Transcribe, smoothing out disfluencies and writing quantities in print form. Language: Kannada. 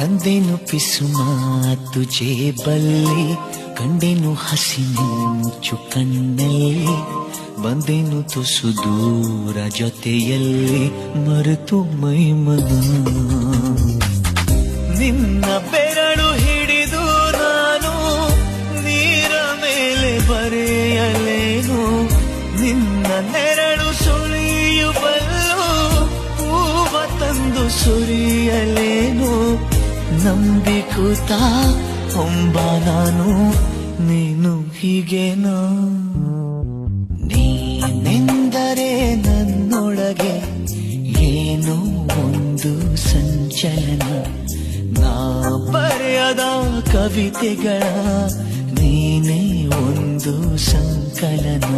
ತಂದೆನು ಪಿಸು ಮಾತು ಜೇಬಲ್ಲಿ, ಕಂಡೆನು ಹಸಿಮೂಚು ಕಣ್ಣಲ್ಲಿ, ಬಂದೆನು ತುಸು ದೂರ ಜೊತೆಯಲ್ಲಿ, ಮರೆತು ಮೈಮನ. ನಿನ್ನ ಬೆರಳು ಹಿಡಿದು ನಾನು ನೀರ ಮೇಲೆ ಬರೆಯಲೇನು, ನಿನ್ನ ನೆರಳು ಸುಳಿಯುವಲ್ಲೂ ಹೂವ ತಂದು ಸುರಿಯಲೇನು. ನಂಬಿಕೂತ ಹೊಂಬ ನಾನು, ನೀನು ಹೀಗೇನಾ? ನೀನೆಂದರೆ ನನ್ನೊಳಗೆ ಏನೋ ಒಂದು ಸಂಚಲನ, ನಾ ಬರೆಯದ ಕವಿತೆಗಳ ನೀನೇ ಒಂದು ಸಂಕಲನ.